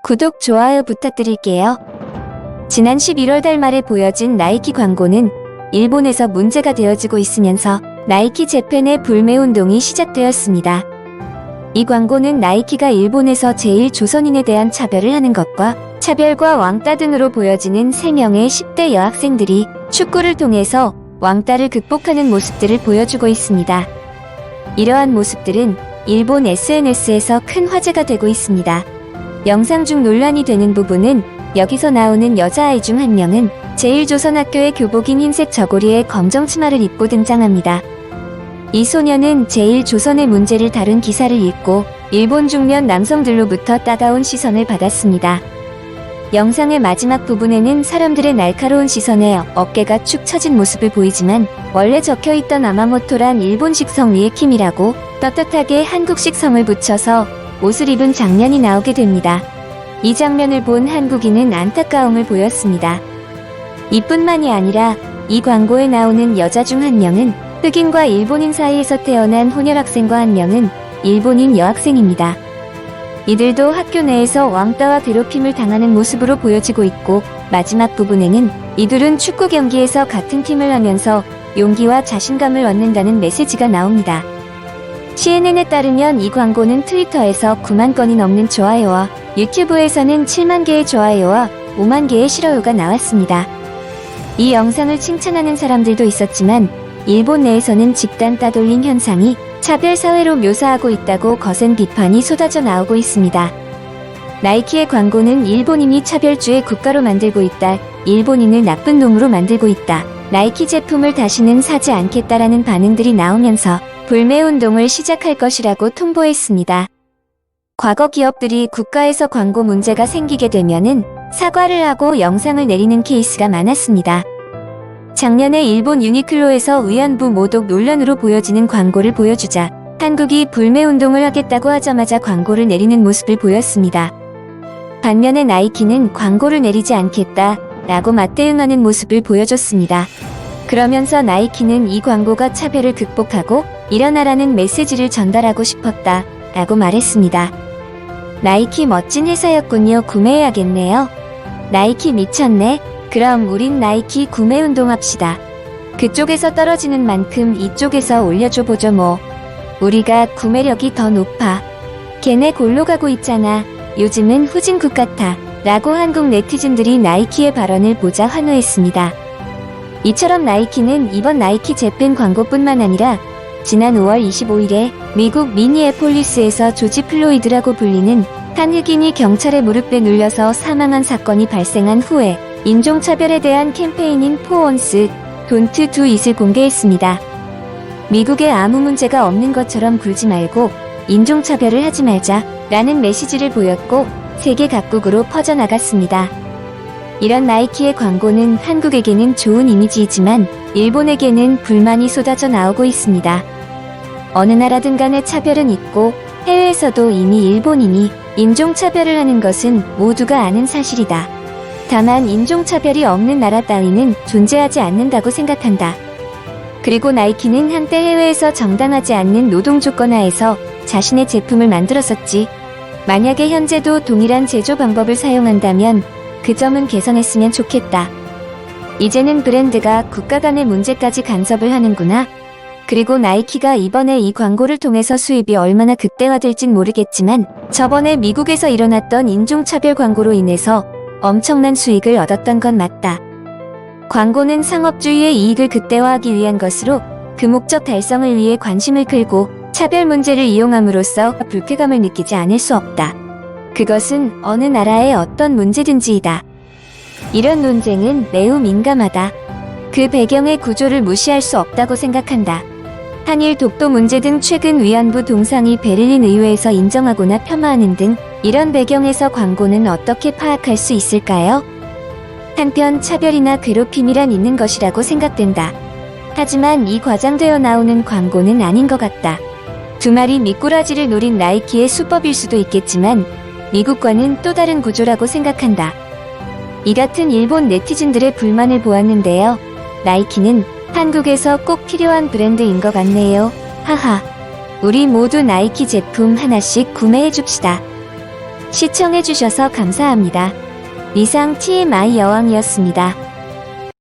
구독, 좋아요 부탁드릴게요. 지난 11월 달 말에 보여진 나이키 광고는 일본에서 문제가 되어지고 있으면서 나이키 재팬의 불매운동이 시작되었습니다. 이 광고는 나이키가 일본에서 제1조선인에 대한 차별을 하는 것과 차별과 왕따 등으로 보여지는 3명의 10대 여학생들이 축구를 통해서 왕따를 극복하는 모습들을 보여주고 있습니다. 이러한 모습들은 일본 SNS에서 큰 화제가 되고 있습니다. 영상 중 논란이 되는 부분은 여기서 나오는 여자아이 중 한 명은 제1조선학교의 교복인 흰색 저고리에 검정 치마를 입고 등장합니다. 이 소녀는 제1조선의 문제를 다룬 기사를 읽고 일본 중년 남성들로부터 따가운 시선을 받았습니다. 영상의 마지막 부분에는 사람들의 날카로운 시선에 어깨가 축 처진 모습을 보이지만 원래 적혀있던 아마모토란 일본식 성 리에킴이라고 떳떳하게 한국식 성을 붙여서 옷을 입은 장면이 나오게 됩니다. 이 장면을 본 한국인은 안타까움을 보였습니다. 이뿐만이 아니라 이 광고에 나오는 여자 중 한 명은 흑인과 일본인 사이에서 태어난 혼혈 학생과 한 명은 일본인 여학생입니다. 이들도 학교 내에서 왕따와 괴롭힘을 당하는 모습으로 보여지고 있고 마지막 부분에는 이들은 축구 경기에서 같은 팀을 하면서 용기와 자신감을 얻는다는 메시지가 나옵니다. CNN에 따르면 이 광고는 트위터에서 9만 건이 넘는 좋아요와 유튜브에서는 7만 개의 좋아요와 5만 개의 싫어요가 나왔습니다. 이 영상을 칭찬하는 사람들도 있었지만 일본 내에서는 집단 따돌림 현상이 차별 사회로 묘사하고 있다고 거센 비판이 쏟아져 나오고 있습니다. 나이키의 광고는 일본인이 차별주의 국가로 만들고 있다. 일본인을 나쁜 놈으로 만들고 있다. 나이키 제품을 다시는 사지 않겠다라는 반응들이 나오면서 불매운동을 시작할 것이라고 통보했습니다. 과거 기업들이 국가에서 광고 문제가 생기게 되면은 사과를 하고 영상을 내리는 케이스가 많았습니다. 작년에 일본 유니클로에서 위안부 모독 논란으로 보여지는 광고를 보여주자 한국이 불매운동을 하겠다고 하자마자 광고를 내리는 모습을 보였습니다. 반면에 나이키는 광고를 내리지 않겠다 라고 맞대응하는 모습을 보여줬습니다. 그러면서 나이키는 이 광고가 차별을 극복하고 일어나라는 메시지를 전달하고 싶었다 라고 말했습니다. 나이키 멋진 회사였군요. 구매해야겠네요. 나이키 미쳤네. 그럼 우린 나이키 구매운동합시다. 그쪽에서 떨어지는 만큼 이쪽에서 올려줘 보죠 뭐. 우리가 구매력이 더 높아. 걔네 골로 가고 있잖아. 요즘은 후진국 같아. 라고 한국 네티즌들이 나이키의 발언을 보자 환호했습니다. 이처럼 나이키는 이번 나이키 재팬 광고뿐만 아니라 지난 5월 25일에 미국 미니애폴리스에서 조지 플로이드라고 불리는 한 흑인이 경찰의 무릎에 눌려서 사망한 사건이 발생한 후에 인종차별에 대한 캠페인인 포원스 돈트 두 잇을 공개했습니다. 미국에 아무 문제가 없는 것처럼 굴지 말고 인종차별을 하지 말자 라는 메시지를 보였고 세계 각국으로 퍼져나갔습니다. 이런 나이키의 광고는 한국에게는 좋은 이미지이지만 일본에게는 불만이 쏟아져 나오고 있습니다. 어느 나라든 간에 차별은 있고 해외에서도 이미 일본인이 인종차별을 하는 것은 모두가 아는 사실이다. 다만 인종차별이 없는 나라 따위는 존재하지 않는다고 생각한다. 그리고 나이키는 한때 해외에서 정당하지 않는 노동조건 하에서 자신의 제품을 만들었었지. 만약에 현재도 동일한 제조 방법을 사용한다면 그 점은 개선했으면 좋겠다. 이제는 브랜드가 국가 간의 문제까지 간섭을 하는구나. 그리고 나이키가 이번에 이 광고를 통해서 수입이 얼마나 극대화될진 모르겠지만 저번에 미국에서 일어났던 인종차별 광고로 인해서 엄청난 수익을 얻었던 건 맞다. 광고는 상업주의의 이익을 극대화하기 위한 것으로 그 목적 달성을 위해 관심을 끌고 차별 문제를 이용함으로써 불쾌감을 느끼지 않을 수 없다. 그것은 어느 나라의 어떤 문제든지이다. 이런 논쟁은 매우 민감하다. 그 배경의 구조를 무시할 수 없다고 생각한다. 한일 독도 문제 등 최근 위안부 동상이 베를린 의회에서 인정하거나 폄하하는 등 이런 배경에서 광고는 어떻게 파악할 수 있을까요? 한편 차별이나 괴롭힘이란 있는 것이라고 생각된다. 하지만 이 과장되어 나오는 광고는 아닌 것 같다. 두 마리 미꾸라지를 노린 나이키의 수법일 수도 있겠지만 미국과는 또 다른 구조라고 생각한다. 이 같은 일본 네티즌들의 불만을 보았는데요. 나이키는 한국에서 꼭 필요한 브랜드인 것 같네요. 하하. 우리 모두 나이키 제품 하나씩 구매해줍시다. 시청해주셔서 감사합니다. 이상 TMI 여왕이었습니다.